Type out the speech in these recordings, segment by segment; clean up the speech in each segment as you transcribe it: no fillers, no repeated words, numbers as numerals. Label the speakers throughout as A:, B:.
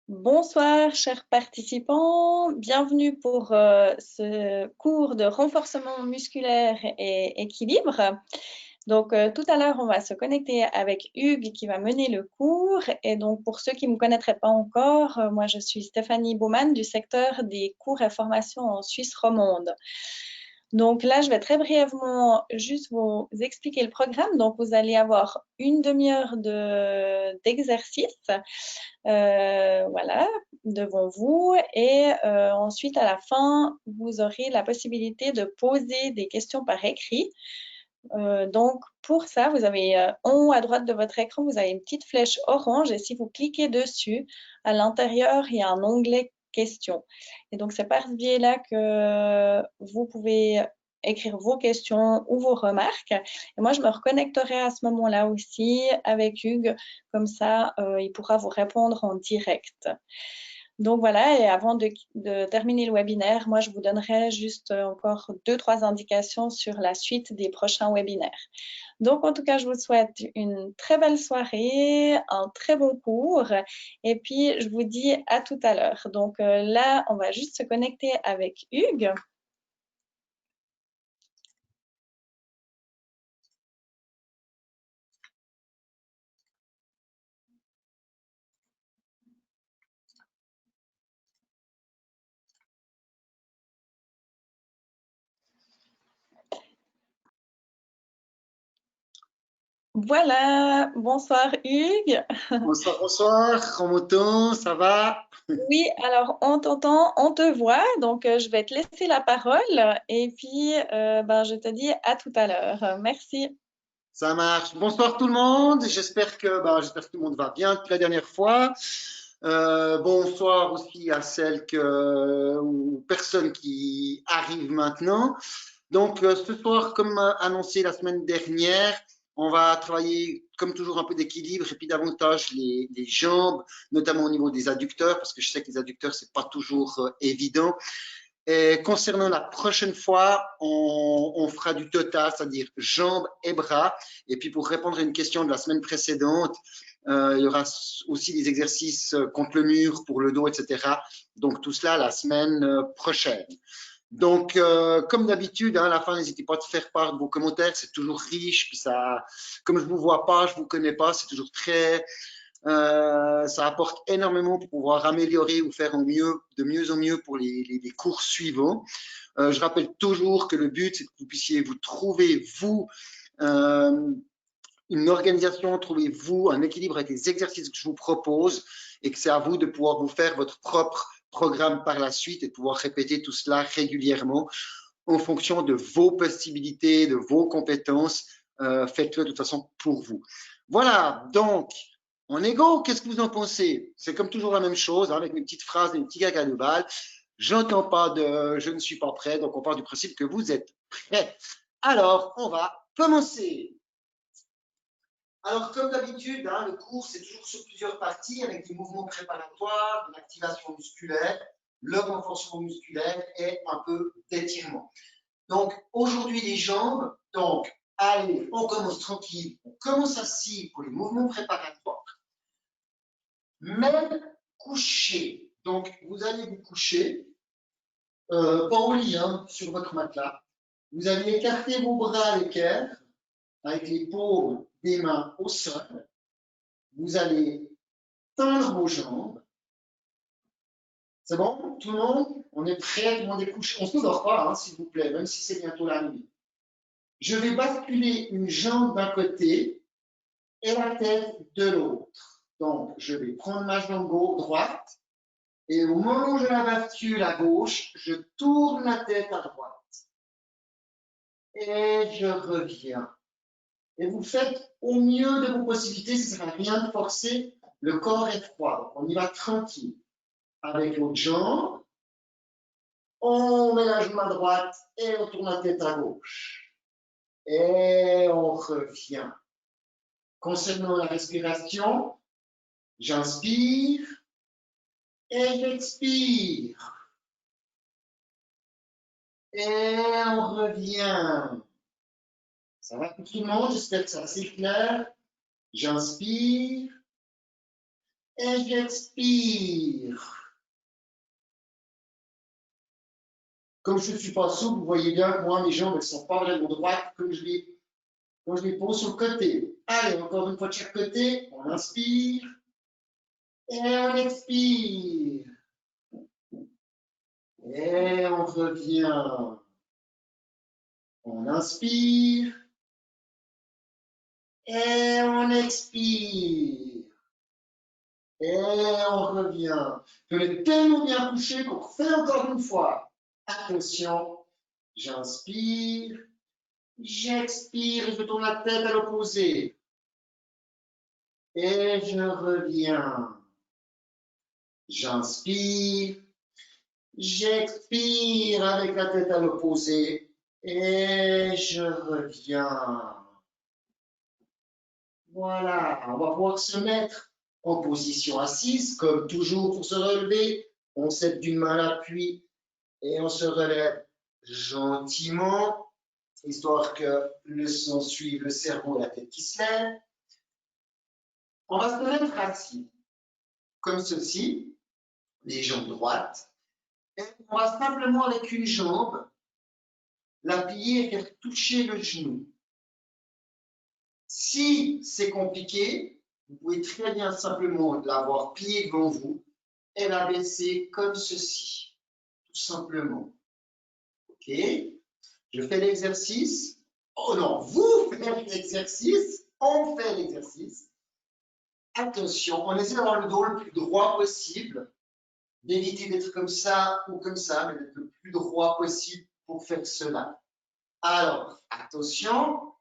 A: Bonsoir, chers participants. Bienvenue pour ce cours de renforcement musculaire et équilibre. Donc, tout à l'heure, on va se connecter avec Hugues qui va mener le cours. Et donc, pour ceux qui ne me connaîtraient pas encore, moi, je suis Stéphanie Baumann du secteur des cours et formations en Suisse romande. Donc là, je vais très brièvement juste vous expliquer le programme. Donc, vous allez avoir une demi-heure d'exercice. Voilà, devant vous. Et ensuite, à la fin, vous aurez la possibilité de poser des questions par écrit. Donc, pour ça, vous avez en haut à droite de votre écran, vous avez une petite flèche orange. Et si vous cliquez dessus, à l'intérieur, il y a un onglet questions. Et donc, c'est par ce biais-là que vous pouvez écrire vos questions ou vos remarques. Et moi, je me reconnecterai à ce moment-là aussi avec Hugues. Comme ça, il pourra vous répondre en direct. Donc voilà, et avant de terminer le webinaire, moi, je vous donnerai juste encore 2-3 indications sur la suite des prochains webinaires. Donc, en tout cas, je vous souhaite une très belle soirée, un très bon cours, et puis je vous dis à tout à l'heure. Donc là, on va juste se connecter avec Hugues. Voilà, bonsoir Hugues.
B: Bonsoir, bonsoir, Romoto, ça va?
A: Oui, alors on t'entend, on te voit, donc je vais te laisser la parole et puis je te dis à tout à l'heure. Merci.
B: Ça marche. Bonsoir tout le monde. J'espère que tout le monde va bien depuis la dernière fois. Bonsoir aussi à ou personnes qui arrivent maintenant. Donc, ce soir, comme annoncé la semaine dernière, on va travailler comme toujours un peu d'équilibre et puis davantage les jambes, notamment au niveau des adducteurs, parce que je sais que les adducteurs, c'est pas toujours évident. Et concernant la prochaine fois, on fera du total, c'est-à-dire jambes et bras. Et puis pour répondre à une question de la semaine précédente, il y aura aussi des exercices contre le mur pour le dos, etc. Donc tout cela la semaine prochaine. Donc, comme d'habitude, à la fin, n'hésitez pas à faire part de vos commentaires. C'est toujours riche. Puis ça, comme je vous vois pas, je vous connais pas, c'est toujours ça apporte énormément pour pouvoir améliorer ou faire de mieux en mieux pour les cours suivants. Je rappelle toujours que le but, c'est que vous puissiez vous trouver, vous, euh, une organisation, trouvez-vous un équilibre avec les exercices que je vous propose et que c'est à vous de pouvoir vous faire votre propre programme par la suite et de pouvoir répéter tout cela régulièrement en fonction de vos possibilités, de vos compétences. Faites-le de toute façon pour vous. Voilà, donc, en égo, qu'est-ce que vous en pensez? C'est comme toujours la même chose, hein, avec mes petites phrases, mes petits gagas de balle. J'entends pas de je ne suis pas prêt, donc on part du principe que vous êtes prêts. Alors, on va commencer. Alors, comme d'habitude, hein, le cours, c'est toujours sur plusieurs parties avec des mouvements préparatoires, de l'activation musculaire, le renforcement musculaire et un peu d'étirement. Donc, aujourd'hui, les jambes. Donc, allez, on commence tranquille. On commence assis pour les mouvements préparatoires. Même couché. Donc, vous allez vous coucher, pas au lit, hein, sur votre matelas. Vous allez écarter vos bras à l'équerre avec les paumes des mains au sol. Vous allez tendre vos jambes. C'est bon, tout le monde? On est prêt, tout le monde est couché. On ne se dort pas, hein, s'il vous plaît, même si c'est bientôt la nuit. Je vais basculer une jambe d'un côté et la tête de l'autre. Donc, je vais prendre ma jambe droite et au moment où je la bascule à gauche, je tourne la tête à droite. Et je reviens. Et vous faites au mieux de vos possibilités, ça ne sert à rien de forcer. Le corps est froid. On y va tranquille. Avec l'autre jambe, on met la jambe à droite et on tourne la tête à gauche. Et on revient. Concernant la respiration, j'inspire et j'expire. Et on revient. Ça va pour tout le monde? J'espère que c'est assez clair. J'inspire Et j'expire. Comme je ne suis pas souple, vous voyez bien que moi, mes jambes ne sont pas vraiment droites quand je les pose sur le côté. Allez, encore une fois de chaque côté. On inspire et on expire. Et on revient. On inspire et on expire. Et on revient. Je l'ai tellement bien couché qu'on refait encore une fois. Attention, j'inspire, j'expire et je tourne la tête à l'opposé. Et je reviens. J'inspire, j'expire avec la tête à l'opposé. Et je reviens. Voilà, on va pouvoir se mettre en position assise, comme toujours pour se relever. On s'aide d'une main à l'appui et on se relève gentiment, histoire que le sang suive le cerveau et la tête qui se lève. On va se mettre assis, comme ceci, les jambes droites. Et on va simplement, avec une jambe, la plier et faire toucher le genou. Si c'est compliqué, vous pouvez très bien simplement l'avoir pliée devant vous et la baisser comme ceci, tout simplement. OK? Je fais l'exercice. Oh non, vous faites l'exercice. On fait l'exercice. Attention, on essaie d'avoir le dos le plus droit possible, d'éviter d'être comme ça ou comme ça, mais d'être le plus droit possible pour faire cela. Alors, attention,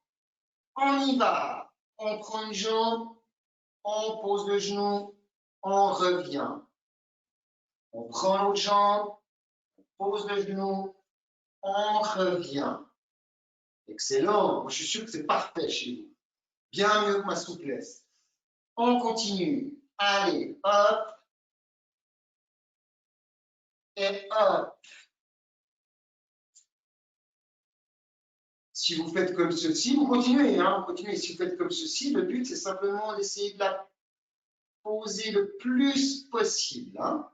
B: on y va. On prend une jambe, on pose le genou, on revient. On prend l'autre jambe, on pose le genou, on revient. Excellent. Moi, je suis sûr que c'est parfait chez vous. Bien mieux que ma souplesse. On continue. Allez, hop. Et hop. Si vous faites comme ceci, vous continuez. Hein, vous continuez. Si vous faites comme ceci, le but, c'est simplement d'essayer de la poser le plus possible. Hein.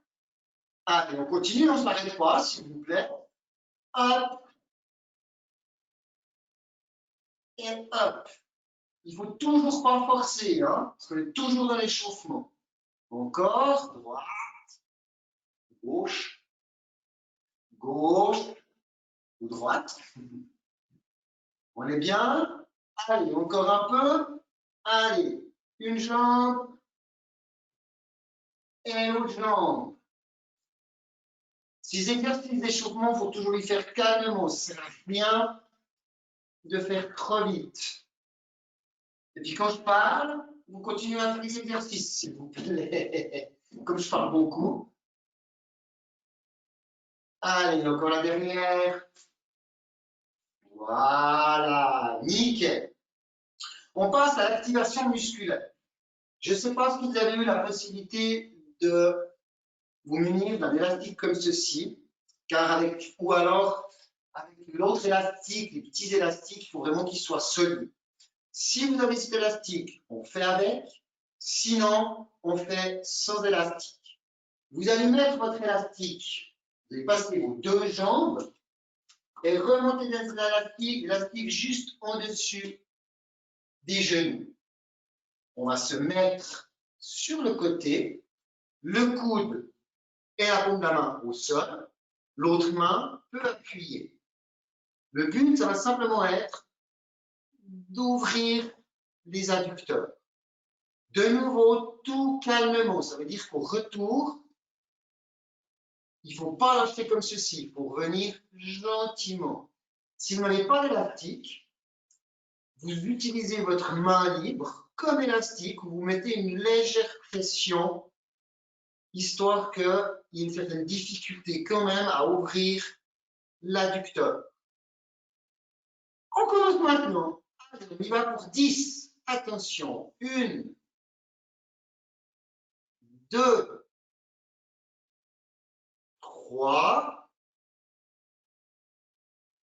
B: Allez, on continue. On ne s'arrête pas, s'il vous plaît. Hop. Et hop. Il ne faut toujours pas forcer, hein, parce qu'on est toujours dans l'échauffement. Encore, droite, gauche, gauche ou droite. On est bien? Allez, encore un peu. Allez, une jambe et l'autre jambe. Ces exercices d'échauffement, il faut toujours les faire calmement. Ça sert à rien de faire trop vite. Et puis quand je parle, vous continuez à faire les exercices, s'il vous plaît. Comme je parle beaucoup. Allez, encore la dernière. Voilà, nickel. On passe à l'activation musculaire. Je ne sais pas si vous avez eu la possibilité de vous munir d'un élastique comme ceci, ou alors avec l'autre élastique, les petits élastiques, il faut vraiment qu'ils soient solides. Si vous avez cet élastique, on fait avec, sinon on fait sans élastique. Vous allez mettre votre élastique, vous allez passer vos deux jambes et remonter l'élastique juste au-dessus des genoux. On va se mettre sur le côté, le coude et la paume de la main au sol, l'autre main peut appuyer. Le but, ça va simplement être d'ouvrir les adducteurs. De nouveau, tout calmement. Ça veut dire qu'au retour, il ne faut pas lâcher comme ceci. Il faut revenir gentiment. Si vous n'avez pas d'élastique, vous utilisez votre main libre comme élastique, vous mettez une légère pression, histoire qu'il y ait une certaine difficulté quand même à ouvrir l'adducteur. On commence maintenant. On y va pour 10. Attention. 1, 2, 3,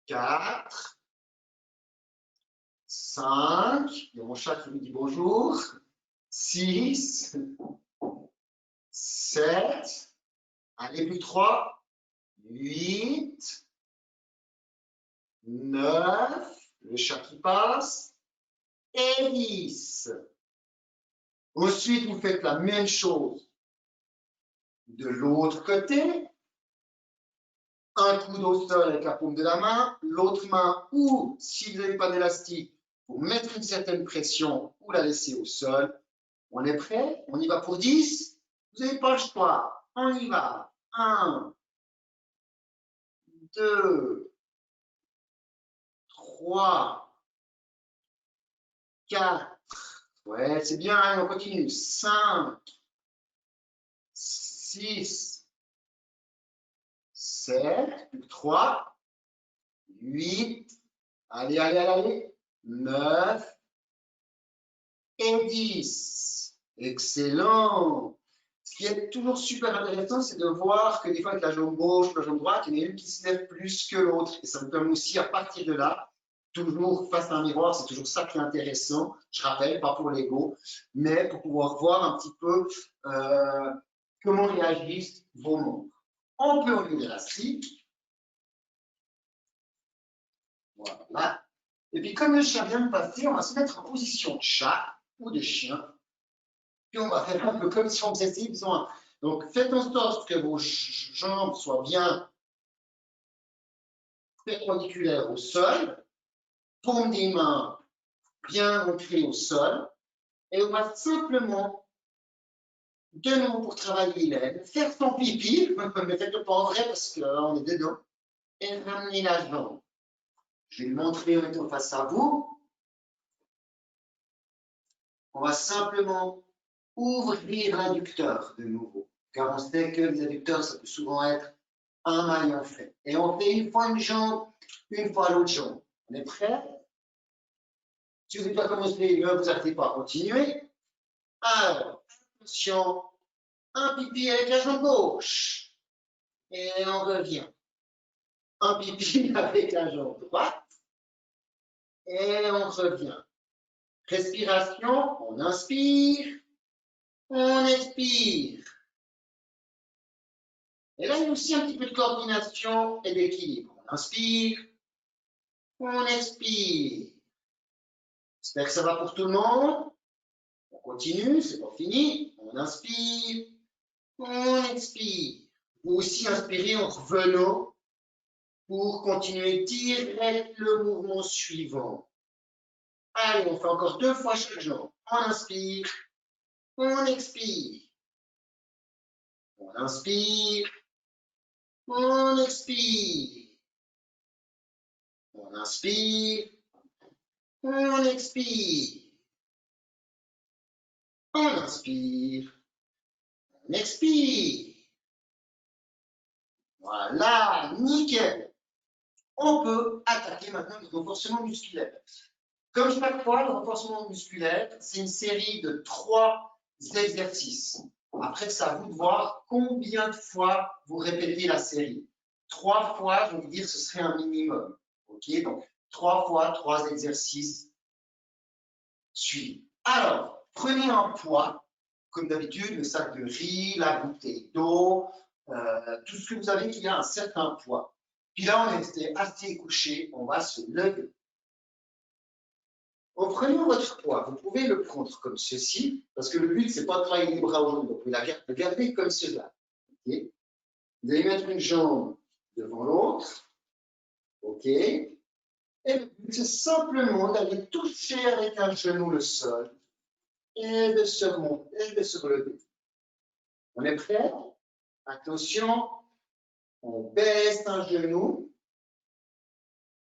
B: 4, 5. Il y a mon chat qui me dit bonjour. 6, 7, allez, plus 3, 8, 9, le chat qui passe, et 10. Ensuite, vous faites la même chose de l'autre côté. Un coude au sol avec la paume de la main, l'autre main, ou si vous n'avez pas d'élastique, pour mettre une certaine pression ou la laisser au sol. On est prêt? On y va pour 10? Vous n'avez pas le choix. On y va. 1, 2, 3, 4. Ouais, c'est bien, allez, on continue. 5, 6, 7, 3, 8, allez, allez, allez, 9 et 10. Excellent. Ce qui est toujours super intéressant, c'est de voir que des fois avec la jambe gauche ou la jambe droite, il y en a une qui se lève plus que l'autre. Et ça vous permet aussi à partir de là, toujours face à un miroir, c'est toujours ça qui est intéressant. Je rappelle, pas pour l'ego, mais pour pouvoir voir un petit peu comment réagissent vos membres. On peut enlever l'élastique. Voilà. Et puis comme le chat vient de passer, on va se mettre en position de chat ou de chien. Puis on va faire un peu comme si on faisait ci, besoin. Donc faites en sorte que vos jambes soient bien perpendiculaires au sol, paume des mains bien ancrées au sol, et on va simplement, de nouveau pour travailler l'aine, faire son pipi, mais faites-le pas en vrai parce qu'on est dedans, et ramener la jambe. Je vais le montrer en étant face à vous. On va simplement ouvrir l'adducteur de nouveau, car on sait que les adducteurs, ça peut souvent être un maillon fait. Et on fait une fois une jambe, une fois l'autre jambe. On est prêt? Si vous n'avez pas commencé, ne vous arrêtez pas, continuez. Alors, attention, un pipi avec la jambe gauche. Et on revient. Un pipi avec la jambe droite. Et on revient. Respiration, on inspire, on expire. Et là, il y a aussi un petit peu de coordination et d'équilibre. On inspire, on expire. J'espère que ça va pour tout le monde. On continue, c'est pas fini. On inspire, on expire. Vous aussi inspirez en revenant pour continuer direct le mouvement suivant. Allez, on fait encore 2 fois chaque jambe. On inspire, on expire. On inspire, on expire. On inspire, on expire. On inspire, on expire. Voilà, nickel. On peut attaquer maintenant le renforcement musculaire. Comme chaque fois, le renforcement musculaire, c'est une série de 3 exercices. Après, c'est à vous de voir combien de fois vous répétez la série. 3 fois, je vais vous dire, ce serait un minimum. OK? Donc, 3 fois, 3 exercices suivis. Alors, prenez un poids, comme d'habitude, le sac de riz, la bouteille d'eau, tout ce que vous avez qui a un certain poids. Puis là, on est assez couché, on va se lever. En prenant votre poids, vous pouvez le prendre comme ceci, parce que le but, c'est pas de travailler les bras aujourd'hui, donc vous le gardez comme cela. Okay? Vous allez mettre une jambe devant l'autre, ok? Et le but, c'est simplement d'aller toucher avec un genou le sol et de se remonter et de se relever. On est prêt? Attention, on baisse un genou,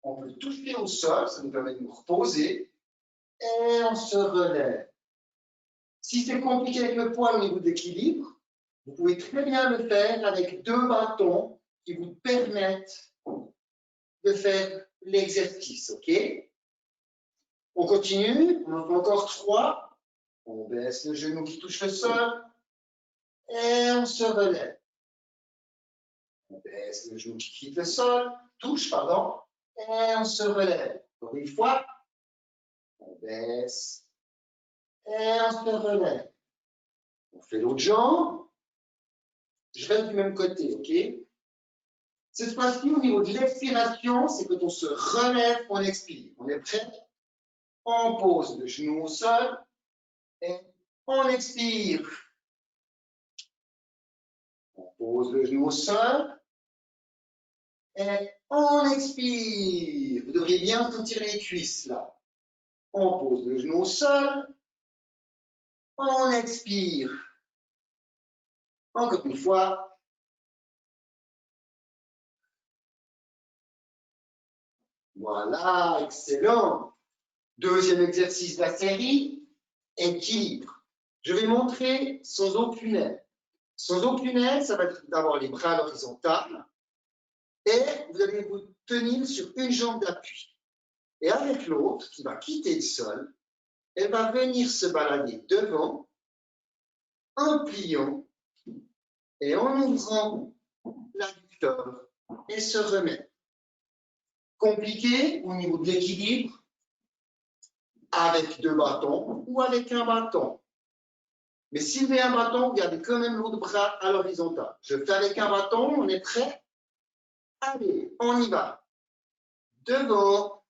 B: on peut toucher au sol, ça nous permet de nous reposer, et on se relève. Si c'est compliqué avec le poids au niveau d'équilibre, vous pouvez très bien le faire avec 2 bâtons qui vous permettent de faire l'exercice, ok? On continue, on en fait encore 3. On baisse le genou qui touche le sol et on se relève. On baisse le genou qui quitte le sol, touche, pardon, et on se relève. Encore une fois, on baisse et on se relève. On fait l'autre jambe, Je reste du même côté, ok? Cette fois-ci, au niveau de l'expiration, c'est quand on se relève, on expire. On est prêt? On pose le genou au sol et on expire. On pose le genou au sol et on expire. Vous devriez bien sentir les cuisses là. On pose le genou au sol, on expire. Encore une fois. Voilà, excellent. Deuxième exercice de la série, équilibre. Je vais montrer sans aucune aide. Sans aucune aide, ça va être d'avoir les bras à l'horizontale et vous allez vous tenir sur une jambe d'appui. Et avec l'autre, qui va quitter le sol, elle va venir se balader devant, en pliant et en ouvrant l'adducteur et se remettre. Compliqué au niveau de l'équilibre, avec 2 bâtons ou avec un bâton. Mais si vous avez un bâton, vous gardez quand même l'autre bras à l'horizontale. Je fais avec un bâton, on est prêt? Allez, on y va. Devant,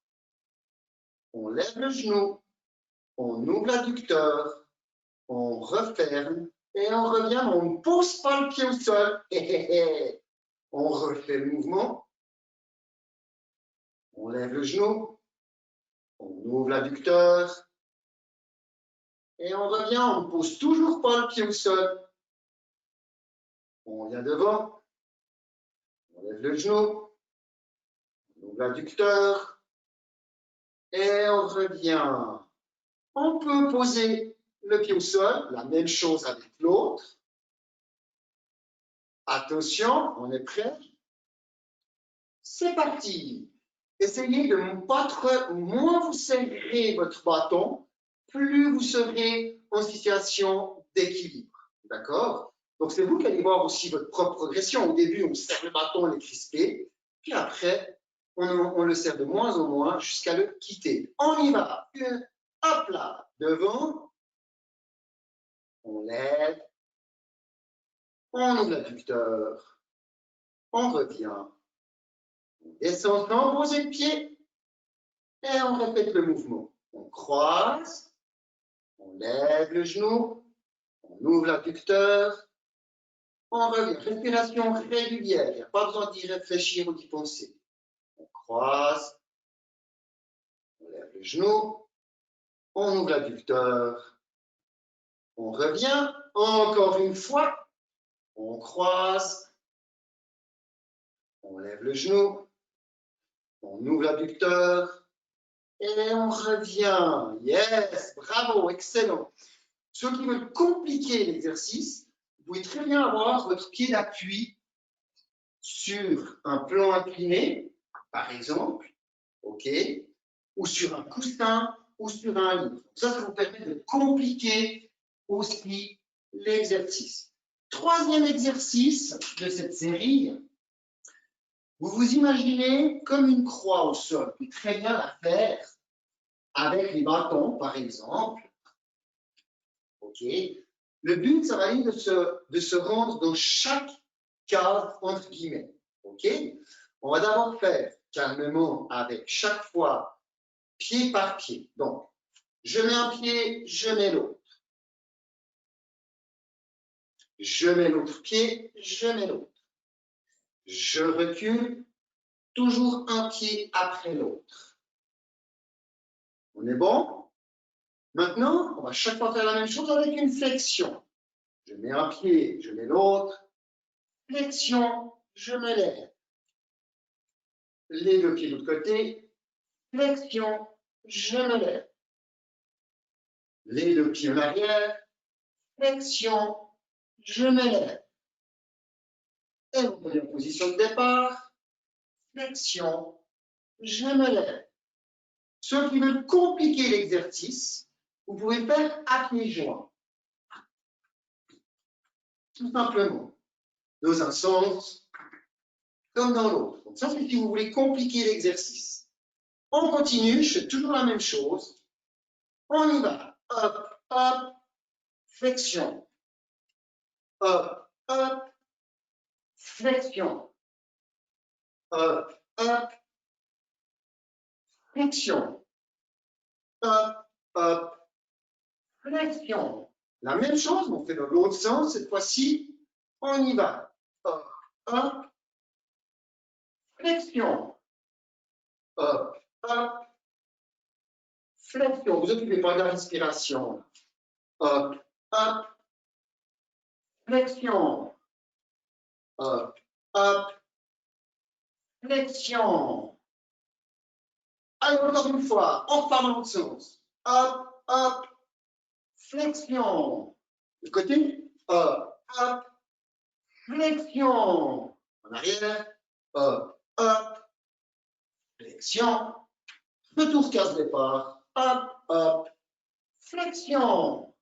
B: on lève le genou, on ouvre l'adducteur, on referme et on revient, on ne pose pas le pied au sol. On refait le mouvement, on lève le genou, on ouvre l'adducteur et on revient, on ne pose toujours pas le pied au sol. On vient devant, on lève le genou, on ouvre l'adducteur et on revient. On peut poser le pied au sol, la même chose avec l'autre. Attention, on est prêt? C'est parti. Essayez de ne pas trop, moins vous serrez votre bâton, plus vous serez en situation d'équilibre. D'accord? Donc, c'est vous qui allez voir aussi votre propre progression. Au début, on serre le bâton, on est crispé. Puis après, on le serre de moins en moins jusqu'à le quitter. On y va. Hop là, devant. On lève. On ouvre l'adducteur. On revient. On descend sans poser le pied. Et on répète le mouvement. On croise. On lève le genou. On ouvre l'adducteur. On revient. Respiration régulière. Il n'y a pas besoin d'y réfléchir ou d'y penser. On croise. On lève le genou. On ouvre l'adducteur. On revient. Encore une fois. On croise. On lève le genou. On ouvre l'adducteur. Et on revient. Yes, bravo, excellent. Ceux qui veulent compliquer l'exercice, vous pouvez très bien avoir votre pied d'appui sur un plan incliné, par exemple, ok, ou sur un coussin, ou sur un livre. Ça vous permet de compliquer aussi l'exercice. Troisième exercice de cette série, vous vous imaginez comme une croix au sol. Vous pouvez très bien la faire avec les bâtons, par exemple. Ok. Le but, ça va être de se rendre dans chaque case, entre guillemets. Ok. On va d'abord faire calmement avec chaque fois, pied par pied. Donc, je mets un pied, je mets l'autre. Je mets l'autre pied, je mets l'autre. Je recule, toujours un pied après l'autre. On est bon? Maintenant, on va chaque fois faire la même chose avec une flexion. Je mets un pied, je mets l'autre. Flexion, je me lève. Les 2 pieds de l'autre côté. Flexion, je me lève. Les 2 pieds en arrière. Flexion, je me lève. Et vous prenez en position de départ. Flexion, je me lève. Ceux qui veulent compliquer l'exercice, vous pouvez faire à pieds joints. Tout simplement. Dans un sens comme dans l'autre. Donc ça, c'est si vous voulez compliquer l'exercice. On continue, je fais toujours la même chose. On y va. Hop, hop, flexion. Hop, hop, flexion, up, up, flexion, up, up, flexion. La même chose, mais on fait dans l'autre sens. Cette fois-ci, on y va. Up, up, flexion, up, up, flexion. Vous occupez pas de la respiration. Up, up, flexion, up, up, flexion. Allez, encore une fois, on repart dans l'autre sens. Up, up, flexion. De côté, up, up, flexion. En arrière, up, up, flexion. Retour case départ, up, up, flexion.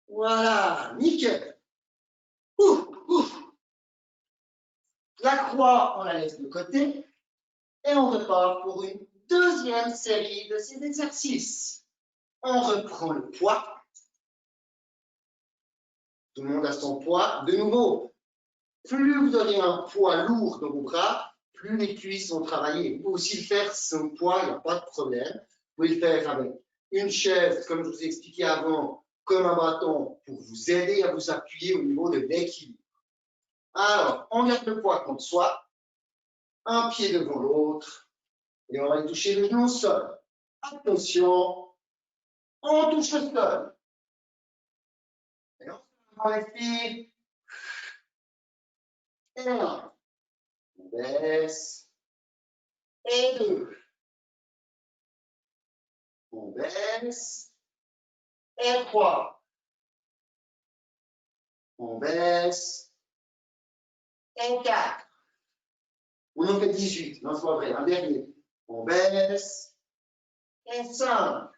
B: Voilà, nickel. Ouf, ouf. La croix, on la laisse de côté et on repart pour une deuxième série de ces exercices. On reprend le poids. Tout le monde a son poids. De nouveau, plus vous aurez un poids lourd dans vos bras, plus les cuisses sont travaillées. Vous pouvez aussi le faire sans poids, il n'y a pas de problème. Vous pouvez le faire avec une chaise, comme je vous ai expliqué avant, comme un bâton, pour vous aider à vous appuyer au niveau de l'équilibre. Alors, on garde le poids contre soi, un pied devant l'autre, et on va aller toucher le genou au sol. Attention, on touche le sol. Et on respire. Et un, on baisse. Et deux, on baisse. Et trois, on baisse. Et quatre. On en fait 18, non, c'est pas vrai, un dernier. On baisse. Et 5.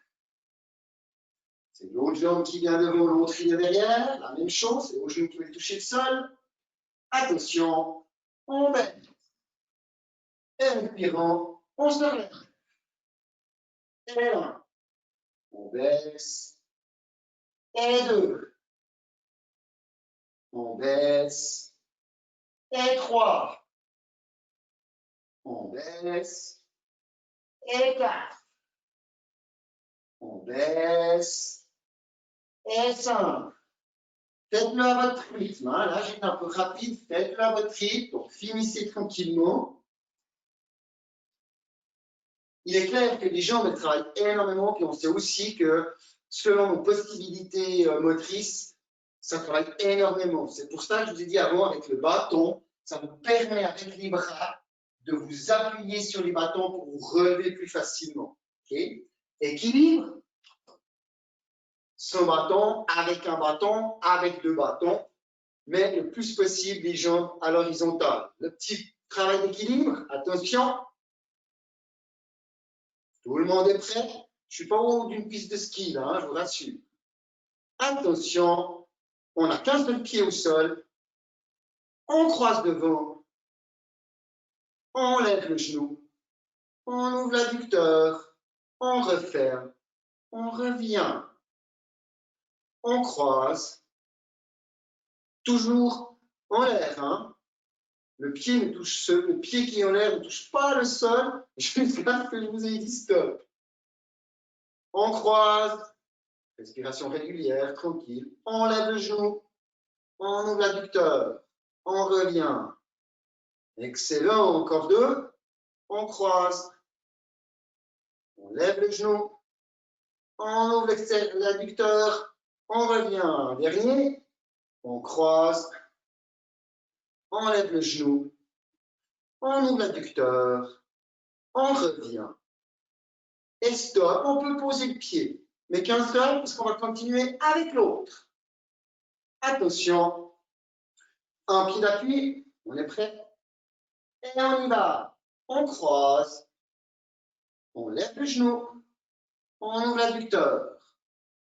B: C'est l'autre jambe qui vient devant, l'autre qui vient derrière. La même chose, c'est l'autre genou qui va toucher le sol. Attention, on baisse. Et respirant, on se relève. Et 1, on baisse. Et 2, on baisse. Et 3, on baisse. Et 4, on baisse. Et 5. Faites-le à votre rythme. Hein. Là, j'ai un peu rapide. Faites-le à votre rythme. Donc, finissez tranquillement. Il est clair que les jambes travaillent énormément. Puis on sait aussi que selon nos possibilités motrices, ça travaille énormément. C'est pour ça que je vous ai dit avant, avec le bâton, ça vous permet avec les bras de vous appuyer sur les bâtons pour vous relever plus facilement. Okay? Équilibre. Sans bâton, avec deux bâtons, mais le plus possible les jambes à l'horizontale. Le petit travail d'équilibre, attention. Tout le monde est prêt? Je ne suis pas au haut d'une piste de ski, là, hein, je vous rassure. Attention, on n'a qu'un seul pied au sol. On croise devant. On lève le genou. On ouvre l'adducteur. On referme. On revient. On croise. Toujours en l'air, hein. Le pied qui est en l'air ne touche pas le sol jusqu'à ce que je vous ai dit stop. On croise, respiration régulière, tranquille. On lève le genou, on ouvre l'adducteur, on revient. Excellent, encore deux. On croise, on lève le genou, on ouvre l'adducteur, on revient. Dernier, on croise, on lève le genou, on ouvre l'adducteur, on revient. Et stop, on peut poser le pied, mais qu'un seul, parce qu'on va continuer avec l'autre. Attention, un pied d'appui, on est prêt? Et on y va. On croise, on lève le genou, on ouvre l'adducteur,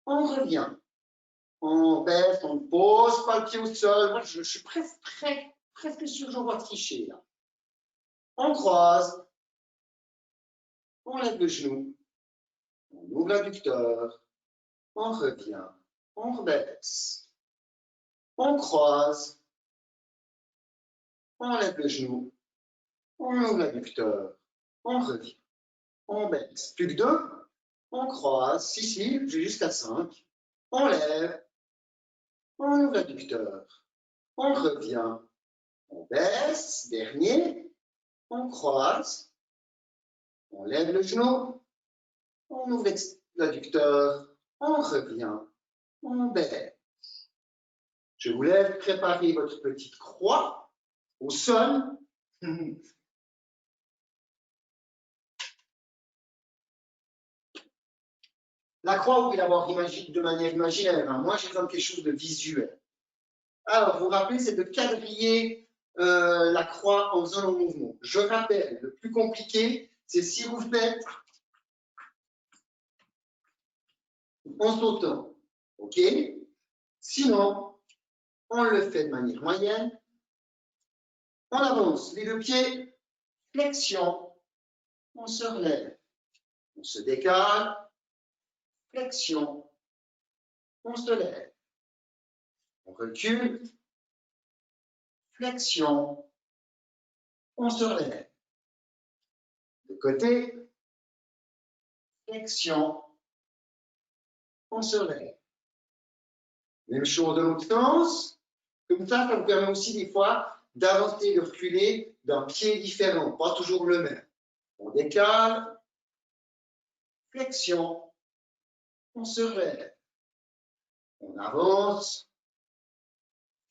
B: on revient. On baisse, on ne pose pas le pied au sol. Moi, je suis presque sûr que j'en vois tricher là. On croise, on lève le genou, on ouvre l'adducteur, on revient, on rebaisse. On croise, On lève le genou. On ouvre l'adducteur. On revient. On baisse. Plus que 2. On croise. Si, j'ai jusqu'à 5. On lève. On ouvre l'adducteur. On revient. On baisse. Dernier. On croise. On lève le genou. On ouvre l'adducteur. On revient. On baisse. Je vous laisse préparer votre petite croix au sol. La croix, vous pouvez l'avoir de manière imaginaire. Hein. Moi, j'ai besoin de quelque chose de visuel. Alors, vous vous rappelez, c'est de quadriller la croix en faisant le mouvement. Je rappelle, le plus compliqué, c'est si vous faites en sautant. OK? Sinon, on le fait de manière moyenne. On avance. Les deux pieds, flexion. On se relève. On se décale. Flexion. On se lève. On recule. Flexion. On se relève. De côté. Flexion. On se relève. Même chose de l'autre sens. Comme ça vous permet aussi des fois d'avancer et de reculer d'un pied différent, pas toujours le même. On décale. Flexion. On se relève. On avance.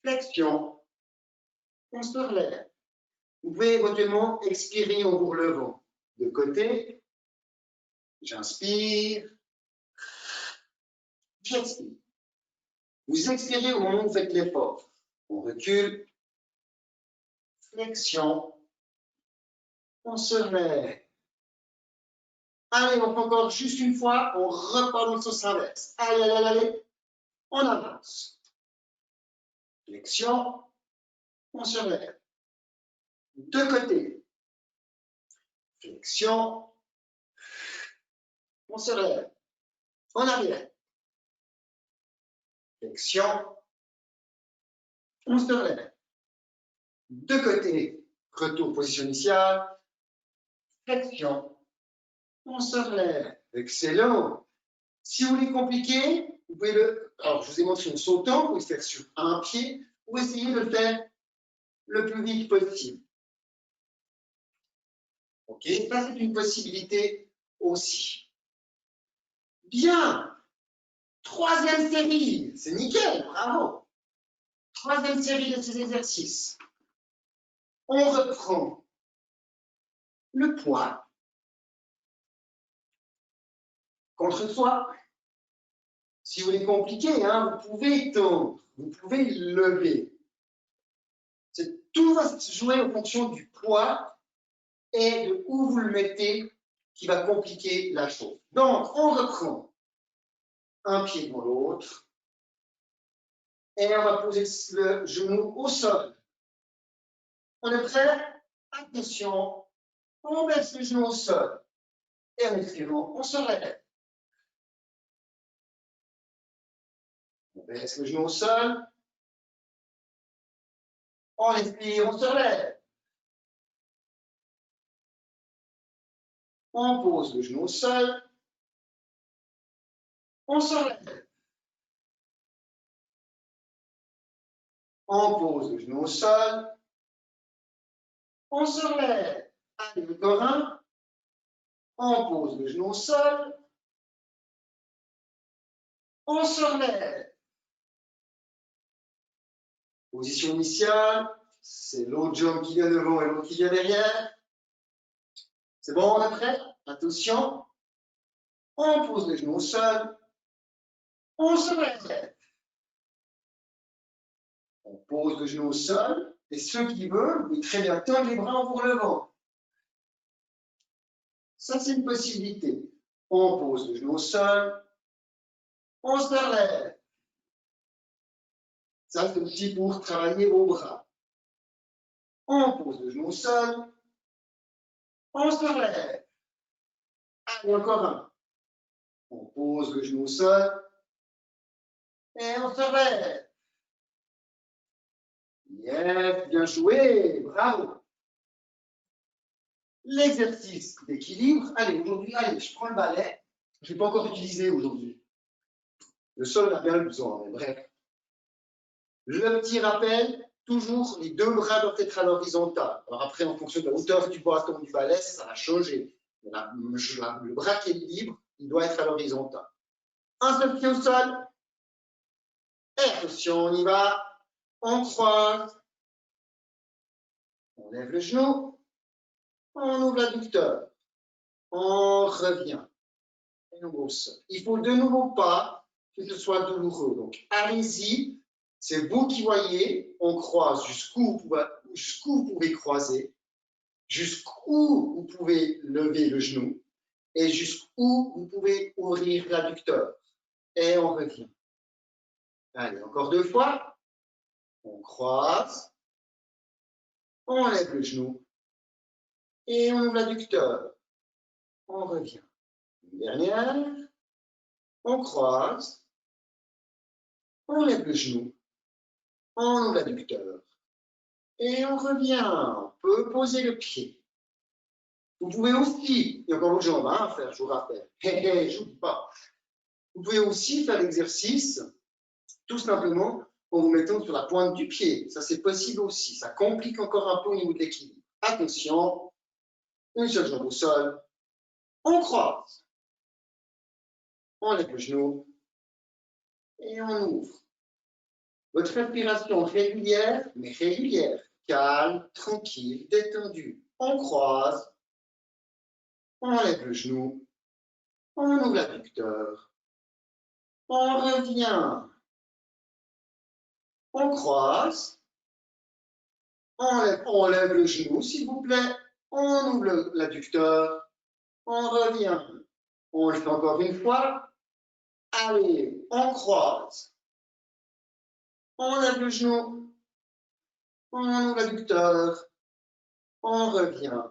B: Flexion. On se relève. Vous pouvez éventuellement expirer en vous relevant. De côté. J'inspire. J'expire. Vous expirez au moment où vous faites l'effort. On recule. Flexion. On se relève. Allez, on fait encore juste une fois. On repart dans le sens inverse. Allez, allez, allez. On avance. Flexion. On se relève. De côté. Flexion. On se relève. En arrière. Flexion. On se relève. De côté. Retour position initiale. Flexion. On se relève. Excellent. Si vous voulez compliquer, vous pouvez le. Alors, je vous ai montré en sautant, vous pouvez le faire sur un pied ou essayer de le faire le plus vite possible. OK, ça c'est une possibilité aussi. Bien. Troisième série. C'est nickel, bravo. Troisième série de ces exercices. On reprend le poids contre soi. Si vous voulez compliquer, hein, vous pouvez étendre, vous pouvez lever. Tout va se jouer en fonction du poids et de où vous le mettez qui va compliquer la chose. Donc, on reprend un pied dans l'autre et on va poser le genou au sol. On est prêt? Attention, on baisse le genou au sol et en expirant, on se relève. On baisse le genou au sol. On expire, on se relève. On pose le genou au sol. On se relève. On pose le genou au sol. On se relève. Allez, encore un. On pose le genou au sol. On se relève. Position initiale. C'est l'autre jambe qui vient devant et l'autre qui vient derrière. C'est bon, on est prêt? Attention. On pose les genoux au sol. On se relève. On pose le genou au sol. Et ceux qui veulent, vous pouvez très bien tendre les bras en vous relevant. Ça, c'est une possibilité. On pose le genou au sol. On se relève. Ça, c'est aussi pour travailler vos bras. On pose le genou au sol. On se relève. Allez, encore un. On pose le genou au sol. Et on se relève. Yes, bien joué, bravo. L'exercice d'équilibre. Allez, aujourd'hui, allez, je prends le balai. Je ne l'ai pas encore utilisé aujourd'hui. Le sol en a bien besoin, mais bref. Le petit rappel, toujours les deux bras doivent être à l'horizontale. Alors après, en fonction de la hauteur du bâton du balai, ça va changer. Le bras qui est libre, il doit être à l'horizontale. Un seul pied au sol. Et attention, on y va. On croise. On lève le genou. On ouvre l'adducteur. On revient. Et on va au sol. Il faut de nouveau pas que ce soit douloureux. Donc, allez-y. C'est vous qui voyez. On croise jusqu'où vous pouvez croiser, jusqu'où vous pouvez lever le genou et jusqu'où vous pouvez ouvrir l'adducteur. Et on revient. Allez, encore deux fois. On croise. On lève le genou. Et on ouvre l'adducteur. On revient. Une dernière. On croise. On lève le genou. On ouvre l'adducteur. Et on revient. On peut poser le pied. Vous pouvez aussi, il y a encore vos jambes à faire, je vous rappelle. Je n'oublie pas. Vous pouvez aussi faire l'exercice, tout simplement, en vous mettant sur la pointe du pied. Ça, c'est possible aussi. Ça complique encore un peu au niveau de l'équilibre. Attention, une seule jambe au sol. On croise. On lève le genou. Et on ouvre. Votre respiration régulière, mais régulière. Calme, tranquille, détendue. On croise. On lève le genou. On ouvre l'adducteur. On revient. On croise. On lève le genou, s'il vous plaît. On ouvre l'adducteur. On revient. On le fait encore une fois. Allez, on croise. On lève le genou. On ouvre l'adducteur. On revient.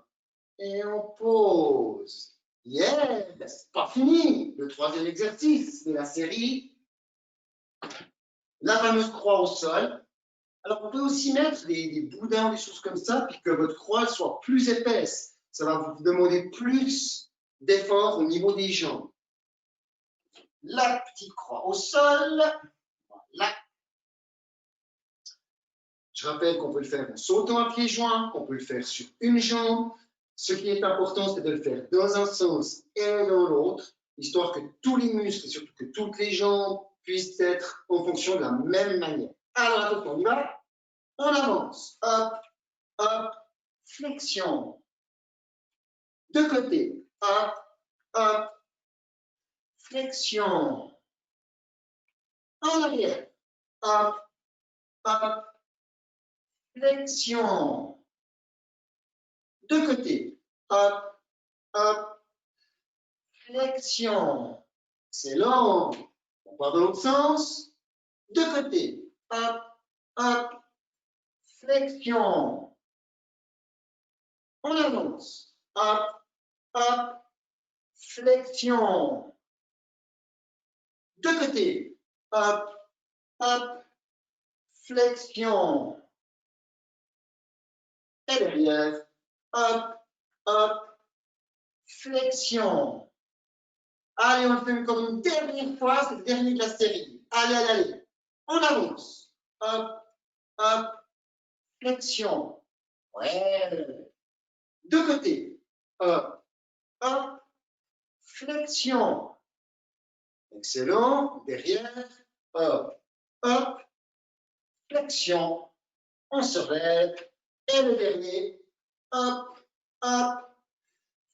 B: Et on pose. Yes, pas fini. Le troisième exercice de la série. La fameuse croix au sol. Alors, on peut aussi mettre des boudins, des choses comme ça, puis que votre croix soit plus épaisse. Ça va vous demander plus d'effort au niveau des jambes. La petite croix au sol. Voilà. Je rappelle qu'on peut le faire en sautant à pieds joints, qu'on peut le faire sur une jambe. Ce qui est important, c'est de le faire dans un sens et dans l'autre, histoire que tous les muscles et surtout que toutes les jambes puissent être en fonction de la même manière. Alors, attention, on y va. On avance. Hop, hop, flexion. De côté. Hop, hop, flexion. En arrière. Hop, hop, flexion. De côté. Hop, hop, flexion. Excellent. On part dans l'autre sens. De côté. Hop, hop, flexion. On avance. Hop, hop, flexion. De côté. Hop, hop, flexion. Et derrière. Hop, hop, flexion. Allez, on le fait encore une dernière fois, c'est le dernier de la série. Allez, allez, allez. On avance. Hop, hop, flexion. Ouais. De côté. Hop, hop, flexion. Excellent. Derrière. Hop, hop, flexion. On se relève. Et le dernier. Hop, hop,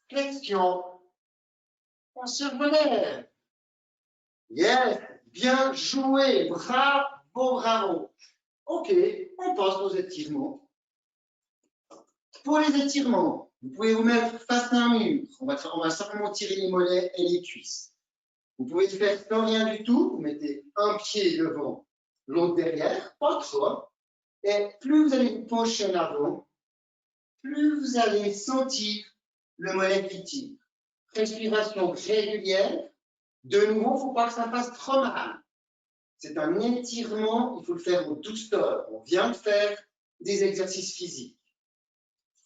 B: flexion. On se relève. Yes, bien joué. Bravo, bravo. Ok, on passe aux étirements. Pour les étirements, vous pouvez vous mettre face à un mur. On va simplement tirer les mollets et les cuisses. Vous pouvez le faire sans rien du tout. Vous mettez un pied devant, l'autre derrière, pas trop. Et plus vous allez vous pencher en avant, plus vous allez sentir le mollet qui tire. Respiration régulière. De nouveau, il ne faut pas que ça fasse trop mal. C'est un étirement, il faut le faire en douceur. On vient de faire des exercices physiques.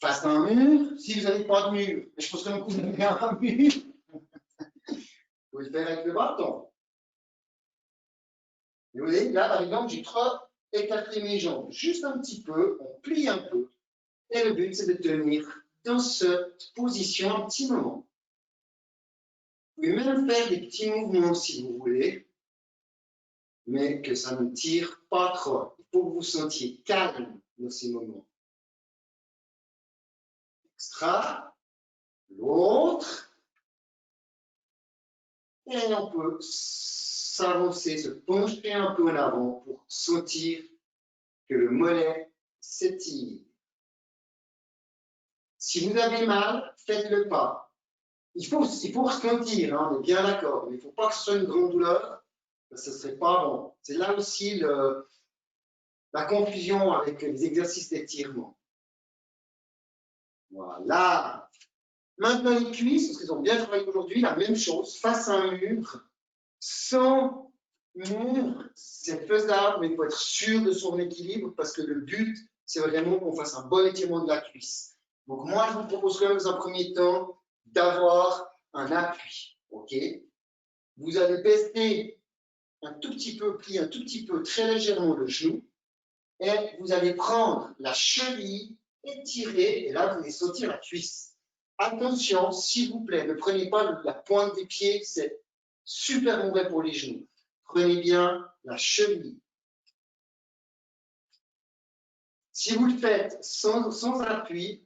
B: Face à un mur, si vous n'avez pas de mur, mais je pense que vous avez un mur, vous pouvez le faire avec le bâton. Et vous voyez, là, par exemple, j'ai trop écarté mes jambes, juste un petit peu, on plie un peu. Et le but, c'est de tenir dans cette position un petit moment. Vous pouvez même faire des petits mouvements si vous voulez, mais que ça ne tire pas trop. Il faut que vous vous sentiez calme dans ces moments. Extra, l'autre, et on peut s'avancer, se pencher un peu en avant pour sentir que le mollet s'étire. Si vous avez mal, faites-le pas. Il faut ressentir, hein, on est bien d'accord, mais il ne faut pas que ce soit une grande douleur, ce ne serait pas bon. C'est là aussi la confusion avec les exercices d'étirement. Voilà. Maintenant, les cuisses, parce qu'ils ont bien travaillé aujourd'hui, la même chose, face à un mur, sans mur, c'est faisable, mais il faut être sûr de son équilibre parce que le but, c'est vraiment qu'on fasse un bon étirement de la cuisse. Donc, moi, je vous propose quand même dans un premier temps d'avoir un appui. OK? Vous allez baisser un tout petit peu, plier un tout petit peu, très légèrement le genou et vous allez prendre la cheville, étirer et là, vous allez sortir la cuisse. Attention, s'il vous plaît, ne prenez pas la pointe des pieds, c'est super mauvais pour les genoux. Prenez bien la cheville. Si vous le faites sans appui,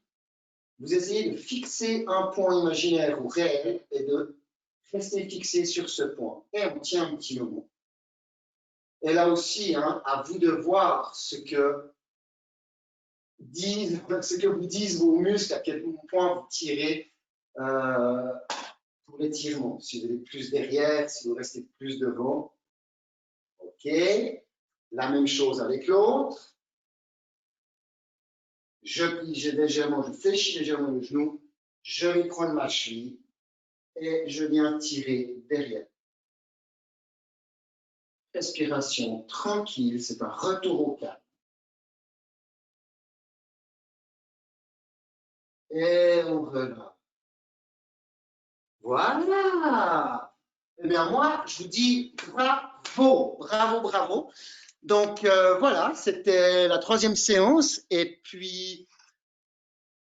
B: vous essayez de fixer un point imaginaire ou réel et de rester fixé sur ce point. Et on tient un petit moment. Et là aussi, hein, à vous de voir ce que vous disent vos muscles, à quel point vous tirez pour l'étirement. Si vous êtes plus derrière, si vous restez plus devant. OK. La même chose avec l'autre. Je plie légèrement, je fléchis légèrement le genou. Je vais prendre ma cheville et je viens tirer derrière. Respiration tranquille, c'est un retour au calme. Et on relâche. Voilà. Eh bien, moi, je vous dis bravo, bravo, bravo. Donc, voilà, c'était la troisième séance. Et puis,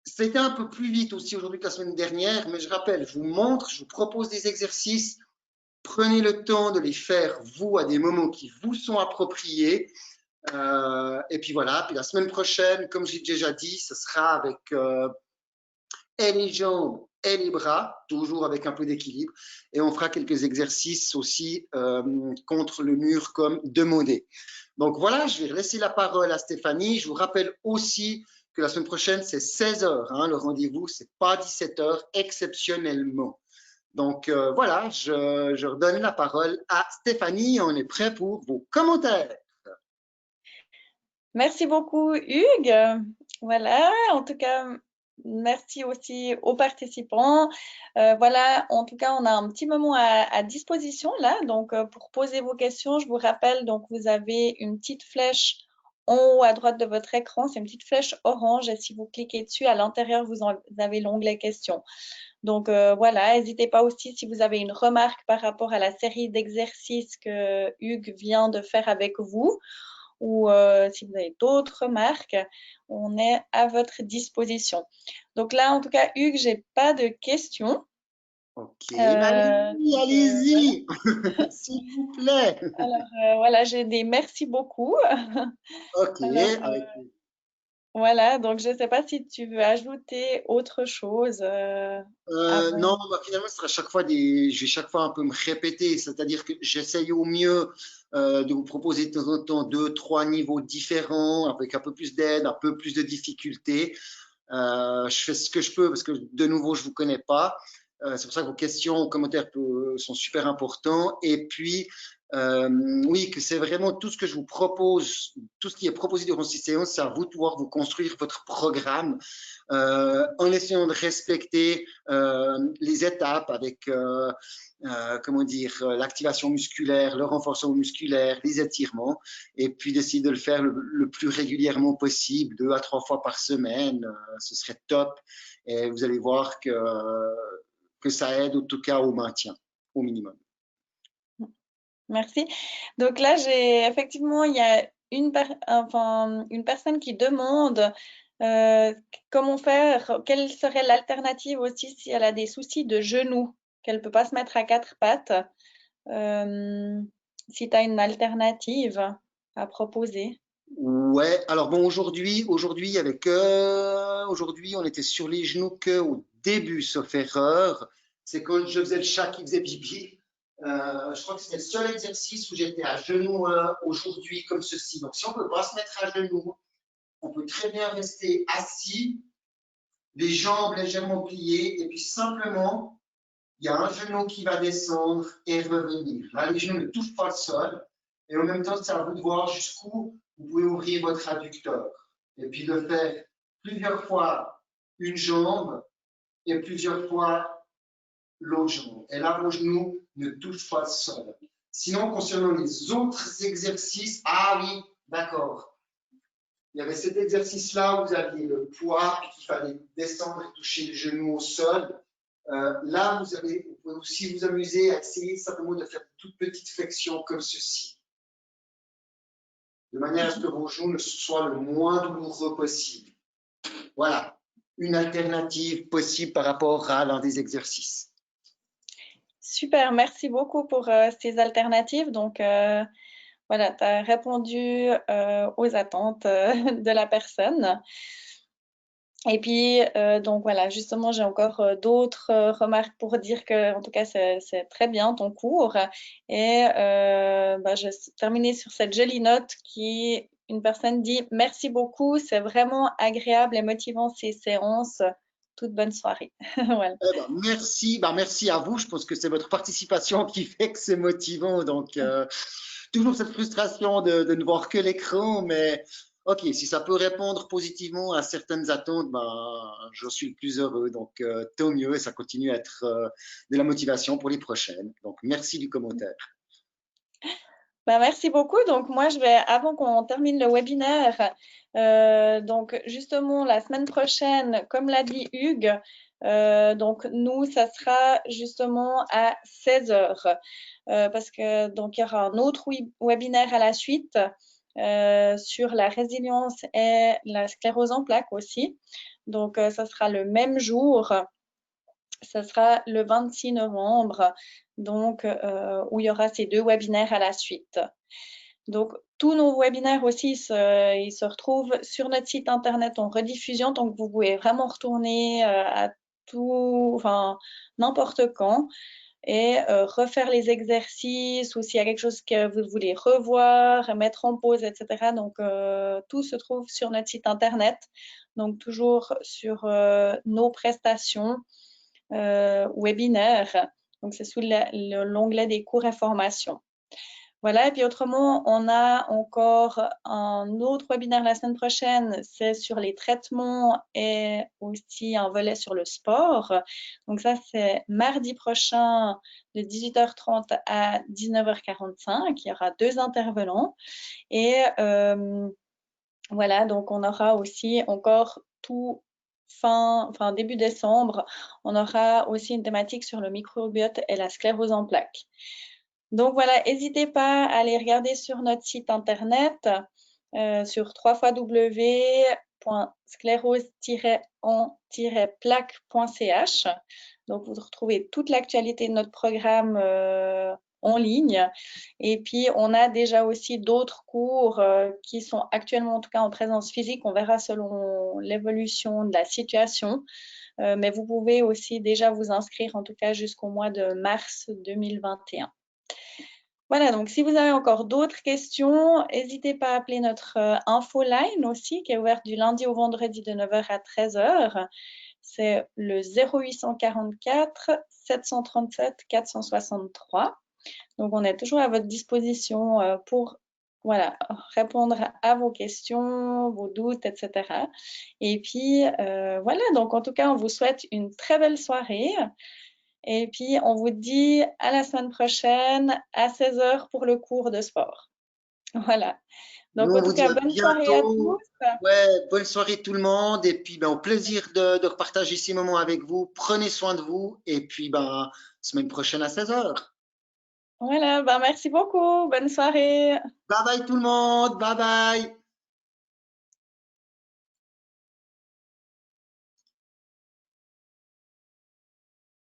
B: c'était un peu plus vite aussi aujourd'hui que la semaine dernière. Mais je rappelle, je vous montre, je vous propose des exercices. Prenez le temps de les faire, vous, à des moments qui vous sont appropriés. Et puis voilà, puis la semaine prochaine, comme j'ai déjà dit, ce sera avec et les jambes et les bras, toujours avec un peu d'équilibre. Et on fera quelques exercices aussi contre le mur comme demandé. Donc voilà, je vais laisser la parole à Stéphanie. Je vous rappelle aussi que la semaine prochaine, c'est 16 heures. Hein, le rendez-vous, c'est pas 17 heures exceptionnellement. Donc voilà, je redonne la parole à Stéphanie. On est prêt pour vos commentaires.
A: Merci beaucoup, Hugues. Voilà, en tout cas, merci aussi aux participants. Voilà, en tout cas, on a un petit moment à disposition là. Donc, pour poser vos questions, je vous rappelle, donc vous avez une petite flèche en haut à droite de votre écran. C'est une petite flèche orange et si vous cliquez dessus, à l'intérieur, vous avez l'onglet questions. Donc, voilà, n'hésitez pas aussi si vous avez une remarque par rapport à la série d'exercices que Hugues vient de faire avec vous ou si vous avez d'autres remarques, on est à votre disposition. Donc là, en tout cas, Hugues, j'ai pas de questions.
B: Ok, allez-y, allez-y,
A: voilà.
B: s'il vous plaît.
A: Alors, voilà, j'ai des merci beaucoup.
B: Ok,
A: Alors,
B: avec
A: voilà, donc je ne sais pas si tu veux ajouter autre chose
B: non,
A: avant.
B: bah, finalement, ce sera chaque fois je vais chaque fois un peu me répéter, c'est-à-dire que j'essaye au mieux de vous proposer de temps en temps deux, trois niveaux différents, avec un peu plus d'aide, un peu plus de difficultés. Je fais ce que je peux parce que de nouveau, je vous connais pas. C'est pour ça que vos questions, commentaires sont super importants. Et puis, oui, que c'est vraiment tout ce que je vous propose, tout ce qui est proposé durant ces séances, c'est à vous de pouvoir vous construire votre programme en essayant de respecter les étapes avec, comment dire, l'activation musculaire, le renforcement musculaire, les étirements, et puis d'essayer de le faire le plus régulièrement possible, 2 à 3 fois par semaine, ce serait top. Et vous allez voir que ça aide en tout cas au maintien, au minimum.
A: Merci. Donc là, effectivement, il y a une personne qui demande comment faire, quelle serait l'alternative aussi si elle a des soucis de genoux, qu'elle ne peut pas se mettre à 4 pattes. Si tu as une alternative à proposer.
B: Ouais, alors bon, aujourd'hui, aujourd'hui, on était sur les genoux que au début, sauf erreur. C'est quand je faisais le chat qui faisait pipi. Je crois que c'était le seul exercice où j'étais à genoux aujourd'hui comme ceci. Donc, si on peut pas se mettre à genoux, on peut très bien rester assis, les jambes légèrement pliées, et puis simplement, il y a un genou qui va descendre et revenir. Là, les genoux ne touchent pas le sol. Et en même temps, c'est à vous de voir jusqu'où vous pouvez ouvrir votre adducteur. Et puis de faire plusieurs fois une jambe et plusieurs fois l'autre jambe. Et là, vos genoux ne touchent pas le sol. Sinon, concernant les autres exercices, ah oui, d'accord. Il y avait cet exercice-là où vous aviez le poids, puis qu'il fallait descendre et toucher le genou au sol. Là, vous pouvez aussi vous amuser à essayer simplement de faire de toutes petites flexions comme ceci, de manière à ce que vos genoux soient le moins douloureux possible. Voilà, une alternative possible par rapport à l'un des exercices.
A: Super, merci beaucoup pour ces alternatives. Donc, voilà, tu as répondu aux attentes de la personne. Et puis, donc voilà, justement, j'ai encore d'autres remarques pour dire que, en tout cas, c'est très bien ton cours. Et je vais terminer sur cette jolie note qui, une personne dit, merci beaucoup, c'est vraiment agréable et motivant ces séances. Toute bonne soirée. Voilà.
B: Merci à vous. Je pense que c'est votre participation qui fait que c'est motivant. Donc, toujours cette frustration de ne voir que l'écran, mais ok, si ça peut répondre positivement à certaines attentes, je suis le plus heureux. Donc, tant mieux et ça continue à être de la motivation pour les prochaines. Donc, merci du commentaire.
A: Merci beaucoup. Donc, moi, je vais, avant qu'on termine le webinaire, donc justement, la semaine prochaine, comme l'a dit Hugues, donc nous, ça sera justement à 16 heures parce que donc il y aura un autre webinaire à la suite sur la résilience et la sclérose en plaques aussi. Donc, ça sera le même jour. Ça sera le 26 novembre, donc où il y aura ces 2 webinaires à la suite. Donc, tous nos webinaires aussi, ils se retrouvent sur notre site internet en rediffusion, donc vous pouvez vraiment retourner à tout, enfin, n'importe quand et refaire les exercices ou s'il y a quelque chose que vous voulez revoir, mettre en pause, etc. Donc, tout se trouve sur notre site internet, donc toujours sur nos prestations webinaire. Donc, c'est sous l'onglet des cours et formations. Voilà, et puis autrement, on a encore un autre webinaire la semaine prochaine, c'est sur les traitements et aussi un volet sur le sport. Donc ça, c'est mardi prochain de 18h30 à 19h45. Il y aura 2 intervenants. Et voilà, donc on aura aussi encore tout début décembre, on aura aussi une thématique sur le microbiote et la sclérose en plaques. Donc voilà, n'hésitez pas à aller regarder sur notre site internet sur www.sclérose-en-plaques.ch. Donc vous retrouvez toute l'actualité de notre programme en ligne. Et puis, on a déjà aussi d'autres cours qui sont actuellement, en tout cas, en présence physique. On verra selon l'évolution de la situation. Mais vous pouvez aussi déjà vous inscrire, en tout cas, jusqu'au mois de mars 2021. Voilà, donc si vous avez encore d'autres questions, n'hésitez pas à appeler notre infoline aussi, qui est ouverte du lundi au vendredi de 9h à 13h. c'est le 0844 737 463. Donc, on est toujours à votre disposition pour voilà, répondre à vos questions, vos doutes, etc. Et puis, voilà, donc en tout cas, on vous souhaite une très belle soirée. Et puis, on vous dit à la semaine prochaine à 16 heures pour le cours de sport. Voilà.
B: Nous,
A: Donc, en
B: on
A: tout
B: vous dit
A: cas,
B: à
A: bonne soirée à tous.
B: bientôt. Ouais, bonne soirée tout le monde. Et puis, ben, au plaisir de repartager ces moments avec vous. Prenez soin de vous. Et puis, ben, semaine prochaine à 16 heures.
A: Voilà, ben merci beaucoup. Bonne soirée.
B: Bye bye tout le monde. Bye bye.